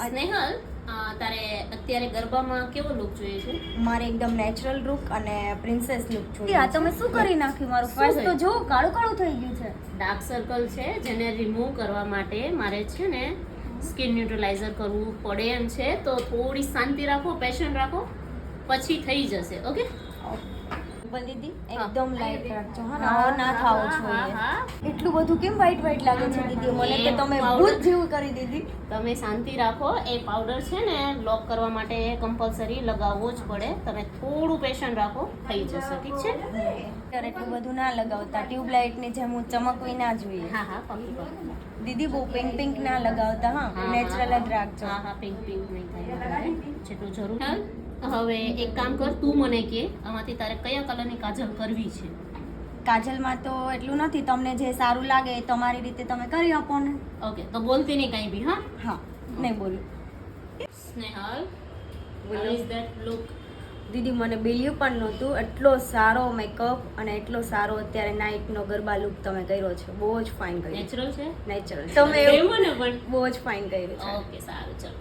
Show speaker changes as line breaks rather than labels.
સ્નેહલ, તારે અત્યારે ગરબામાં કેવો લુક જોઈએ છે?
મારે એકદમ નેચરલ લુક અને પ્રિન્સેસ લુક જોઈએ.
આ તમે શું કરી નાખ્યું? મારું ફેસ તો જો કાળું કાળું થઈ ગયું છે.
ડાર્ક સર્કલ છે જેને રિમૂવ કરવા માટે મારે છે ને સ્કિન ન્યુટ્રલાઇઝર કરવું પડે એમ છે, તો થોડી શાંતિ રાખો, પેશન રાખો, પછી થઈ જશે. ઓકે
દીદી એકદમ લાઈટ રાખજો હા, આવો ના થાવો જોઈએ.
હા,
એટલું બધું કેમ વ્હાઈટ વ્હાઈટ લાગે છે દીદી? મને તો તમે ભૂત જેવું કરી દીધી.
તમે શાંતિ રાખો. એ પાવડર છે ને લોક કરવા માટે કમ્પલસરી લગાવવો જ પડે. તમે થોડું પેશન રાખો, થઈ જશે. ઠીક છે?
ત્યારે એટલું બધું ના લગાવતા, ટ્યુબલાઇટ ની જેમ હું ચમકવી ના જોઈએ.
હા હા, પાક્કું.
દીદી બહુ પિંક પિંક ના લગાવતા હા, નેચરલ જ રાખજો.
હા હા, પિંક પિંક નહીં થાય વધારે, જેટલું જરૂર. હવે એક કામ કર, તું મને કે આમાંથી તારે કયા કલરની કાજલ કરવી છે?
કાજલમાં તો એટલું નથી, તમને જે સારું લાગે એ તમારી રીતે તમે કરી આપો ને.
ઓકે, તો બોલતી નહીં કાંઈ બી. હા
હા, નહીં બોલું.
Snehal, how is that look?
દીદી મને બિલ્યું પણ નહોતું, એટલો સારો મેકઅપ અને એટલો સારો અત્યારે નાઇટનો ગરબા લુક તમે કર્યો છે. બહુ જ ફાઇન કર્યો.
નેચરલ છે?
નેચરલ.
તમે એવું ને પણ
બહુ જ ફાઇન કર્યું છે.
ઓકે, સારું, ચલો.